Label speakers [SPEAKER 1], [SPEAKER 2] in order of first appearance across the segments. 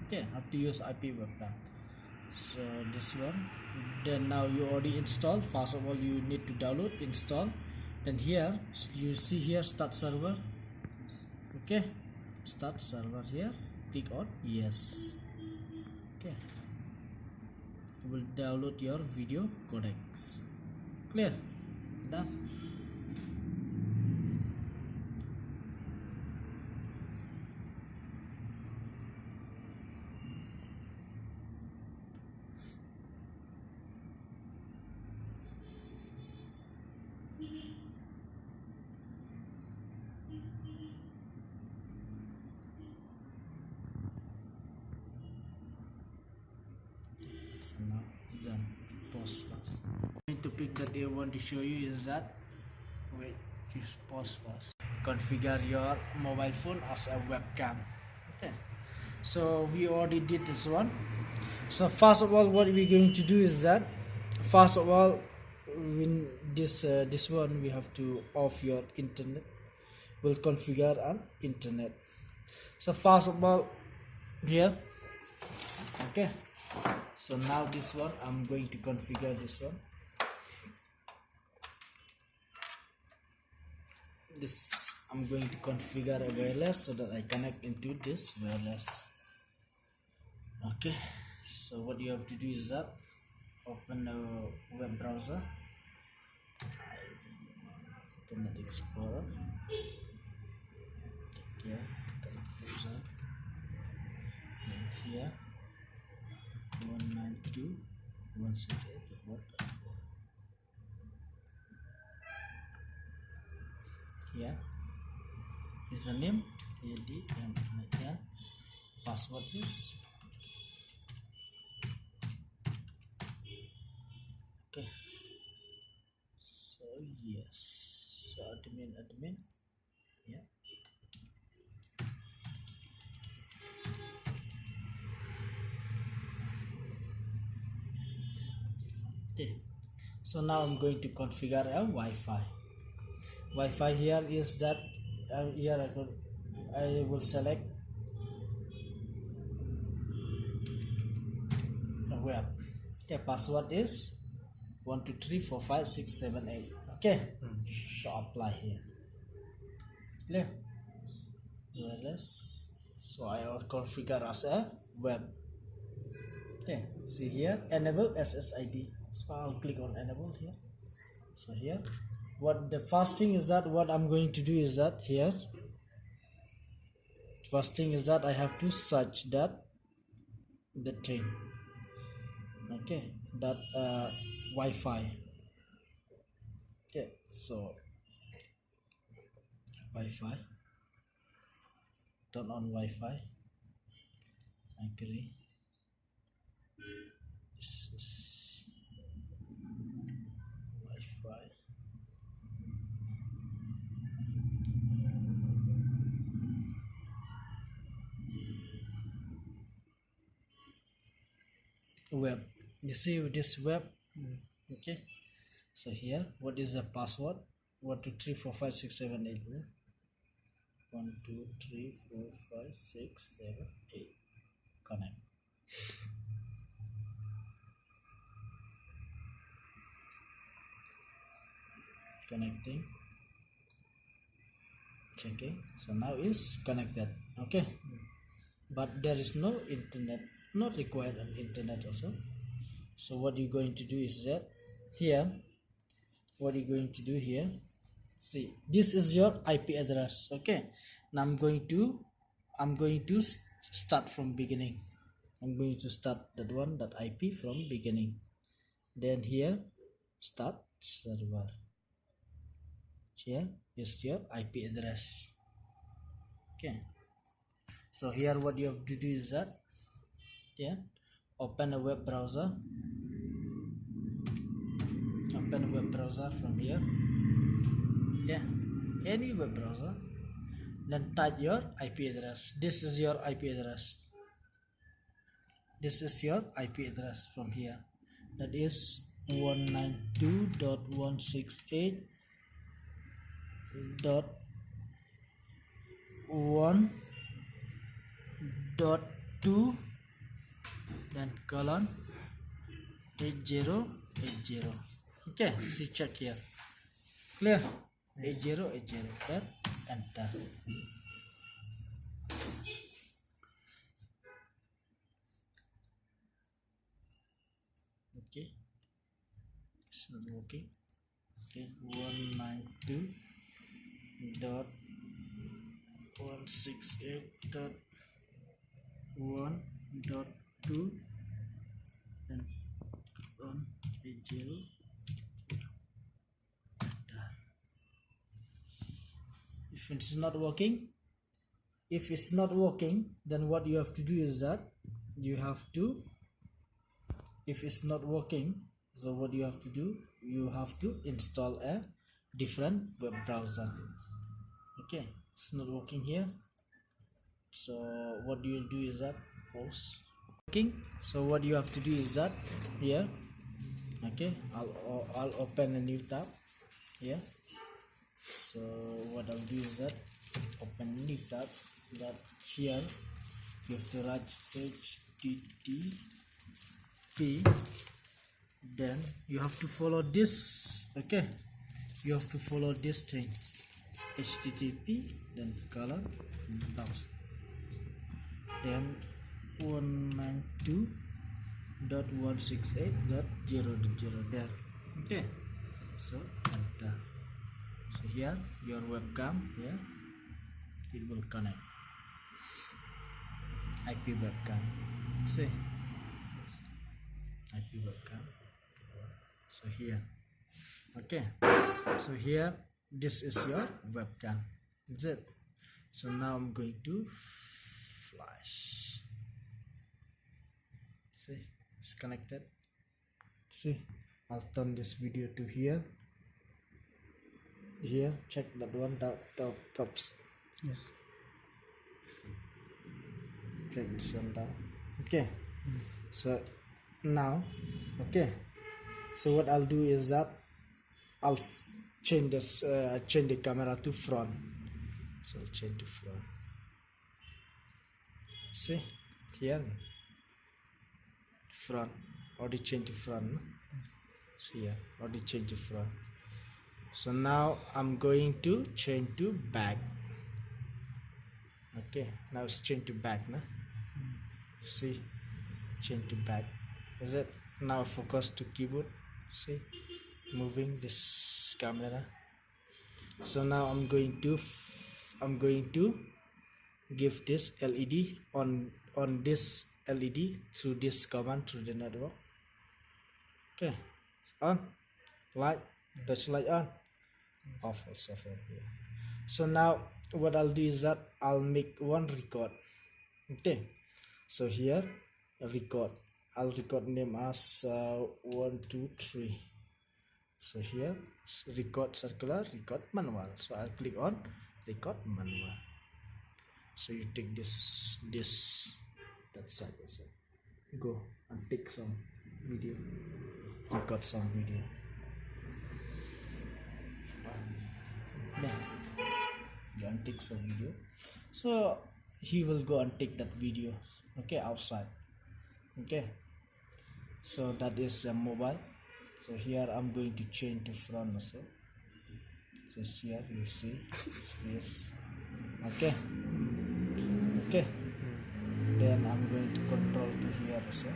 [SPEAKER 1] Okay, have to use IP webcam. So this one, then now you already installed. First of all, you need to download, install, then here you see here start server. Okay, start server here, click on yes. Okay, you will download your video codecs. Clear? Done. So now it's done. Pause first. The main topic that I want to show you is that, wait, just pause first. Configure your mobile phone as a webcam. Okay, so we already did this one. So first of all, what we're going to do is that, first of all, when this one we have to off your internet. We'll configure an internet. So first of all, here, okay, so now this one I'm going to configure this one. This I'm going to configure a wireless so that I connect into this wireless. Okay, so what you have to do is that open a web browser, Internet Explorer. Here, browser. Then here 192.168.1. Here is the name, here password is, okay, so yes, so admin, yeah. Okay, so now I'm going to configure a Wi-Fi. Here is that, here I will select a web. Okay, password is 1234567 okay. So apply here. Clear? Wireless. So I will configure as a web. Okay, see here, enable SSID. So I'll click on enable here. So here, what the first thing is that, what I'm going to do is that here, first thing is that I have to search that the thing, okay, that Wi-Fi. Okay, so Wi-Fi, turn on Wi-Fi, agree. This is Wi-Fi. Web, you see this web, okay. So here, what is the password? 1234567 1234567 connect. Connecting, checking. So now is connected, okay, but there is no internet, not required an internet also. So what you're going to do is that here, what you're going to do here, see, this is your IP address, okay. Now I'm going to start from beginning. I'm going to start that one, that IP from beginning. Then here, start server. Here is your IP address, okay. So here what you have to do is that, yeah, open a web browser, from here, yeah, any web browser, then type your IP address. This is your IP address. This is your IP address from here, that is 192.168.1.2 then colon 8080. Okay, see, check here. Clear? 8080. Then enter. Okay, it's not working. Okay, 192.168.1.2 and on 80. If it's not working, then what you have to do is that you have to, if it's not working, so what you have to do, you have to install a different web browser. Okay, it's not working here, so what you will do is that pause. Okay, so what you have to do is that here, okay, I'll open a new tab here. So what I'll do is that open new tab, that here you have to write HTTP, then you have to follow this. Okay, you have to follow this thing, HTTP, then colon browse, then 192.168.0.0 there. Okay, so enter. So here your webcam, here it will connect, IP webcam. See, IP webcam. So here, okay, so here this is your webcam. That's it. So now I'm going to flash. See, it's connected. See, I'll turn this video to here. Here, check that one tops. Yes, check this one down. Okay, so now, okay, so what I'll do is that I'll change this, change the camera to front. So change to front. See here, front, already change to front. No? So here, already change to front. So now I'm going to change to back. Okay, now it's change to back. No? See, change to back. Is it? Now focus to keyboard. See, moving this camera. So now I'm going to give this LED on this LED through this command, through the network. Okay, on, light, touch light on, off also from here. So now what I'll do is that I'll make one record. Okay, so here record, I'll record name as 1 2 3. So here record circular, record manual. So I'll click on record manual. So you take this that side also, go and take some video, record some video. Then go and take some video. So he will go and take that video, okay, outside. Okay, so that is a mobile. So here I'm going to change to front also. So here you see this. Okay, okay, then I'm going to control to here also.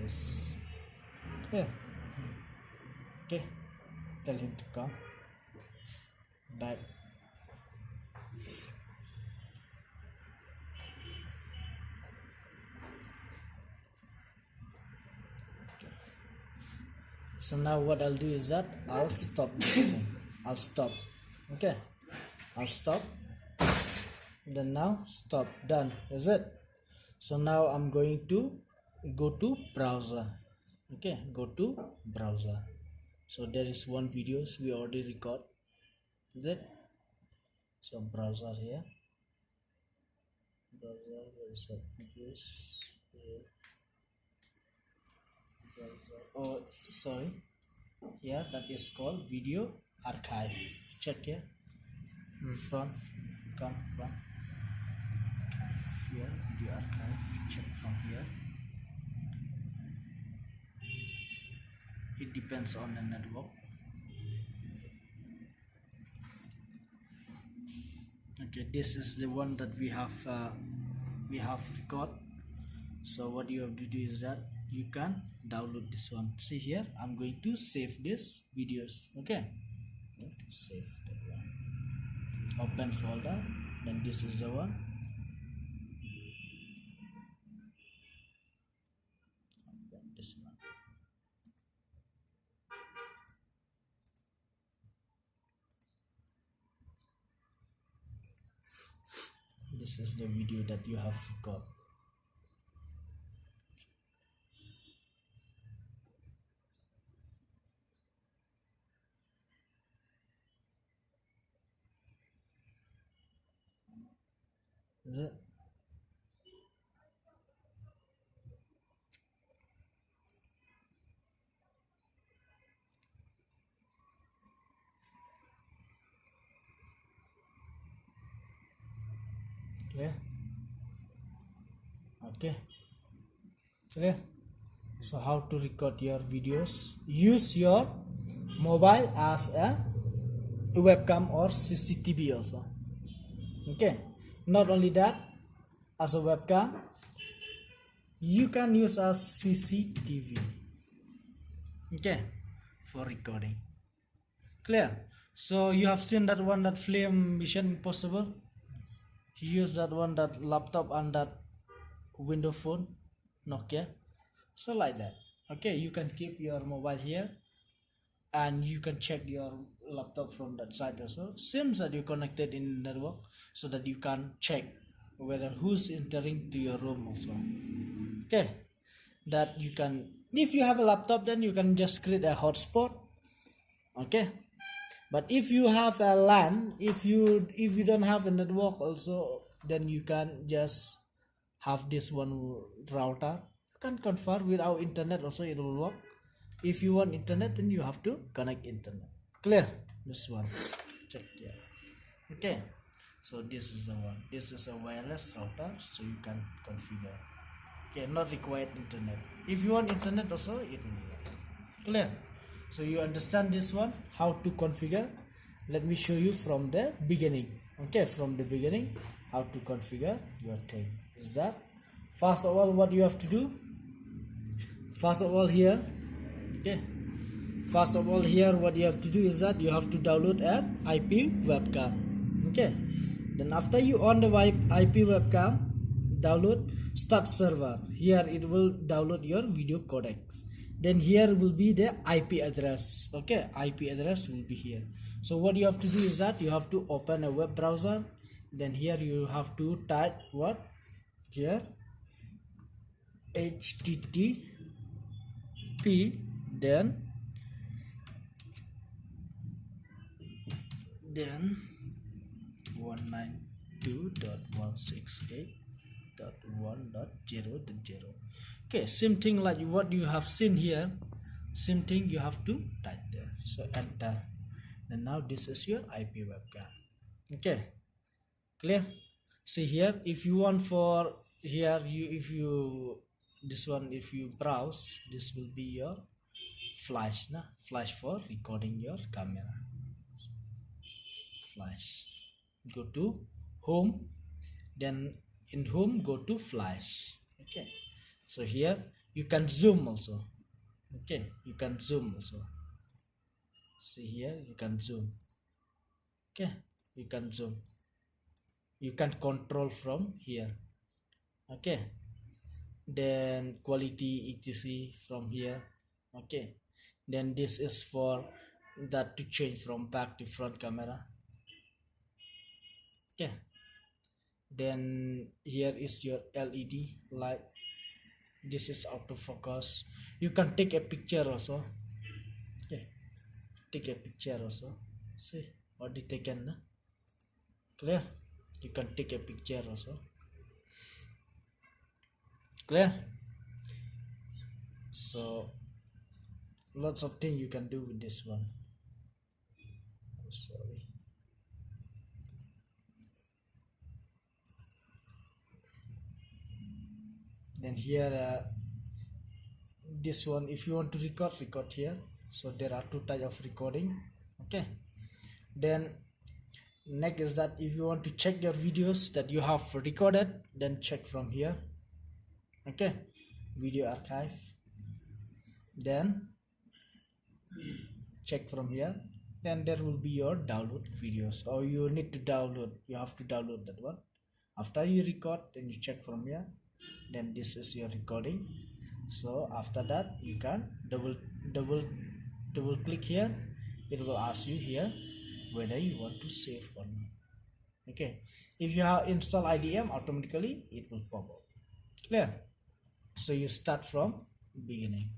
[SPEAKER 1] This, okay, okay, tell him to come back. So now what I'll do is that I'll stop this thing. I'll stop. Okay, I'll stop. Then now stop. Done. Is it? So now I'm going to go to browser. Okay, go to browser. So there is one videos we already record. Is it? So browser here. Browser, where is that? Videos here. Oh, sorry, here that is called video archive. Check here, front, come here, video archive, check from here. It depends on the network. Okay, this is the one that we have record. So what you have to do is that you can download this one. See here, I'm going to save this videos. Okay, save that one, open folder, then this is the one. Open this one. This is the video that you have recorded. Is it? Clear? Okay. Clear? So how to record your videos? Use your mobile as a webcam or CCTV also. Okay. Not only that, as a webcam, you can use as CCTV. Okay, for recording. Clear? So you have seen that one, that film Mission Impossible. You use that one, that laptop and that window phone, Nokia. So like that. Okay, you can keep your mobile here, and you can check your laptop from that side also. Seems that you connected in the network, so that you can check whether who's entering to your room also. Okay, that you can, if you have a laptop, then you can just create a hotspot. Okay, but if you have a LAN, if you don't have a network also, then you can just have this one router. You can convert without internet also, it will work. If you want internet, then you have to connect internet. Clear? This one. Check here. Okay. So this is the one. This is a wireless router, so you can configure. Okay, not required internet. If you want internet also, it will work. Clear? So you understand this one, how to configure. Let me show you from the beginning. Okay, from the beginning, how to configure your thing. Is that first of all, what you have to do? First of all here, okay, first of all here, what you have to do is that you have to download an IP webcam. Okay, then after you on the IP webcam, download start server. Here it will download your video codecs. Then here will be the IP address. Okay, IP address will be here. So what you have to do is that you have to open a web browser. Then here you have to type what? Here HTTP, then 192.168.1.0.0. Okay, same thing like what you have seen here, same thing you have to type there. So enter, and now this is your IP webcam. Okay, clear? See here, if you want for here, if you browse, this will be your flash, flash for recording your camera. Flash, go to home, then in home go to flash. Okay, so here you can zoom also. Okay, you can zoom also. See here, you can zoom. Okay, you can zoom, you can control from here. Okay, then quality etc from here. Okay, then this is for that to change from back to front camera. Okay, then here is your LED light. This is autofocus. You can take a picture also. Okay, take a picture also. See already taken. Clear? You can take a picture also. Clear? So lots of things you can do with this one. Oh, sorry. Then here this one, if you want to record here. So there are two types of recording. Okay, then next is that if you want to check your videos that you have recorded, then check from here. Okay, video archive, then check from here, then there will be your download videos, or you need to download, you have to download that one. After you record, then you check from here, then this is your recording. So after that you can double click here. It will ask you here whether you want to save or not. Okay, if you have installed IDM, automatically it will pop up. Clear? So you start from beginning.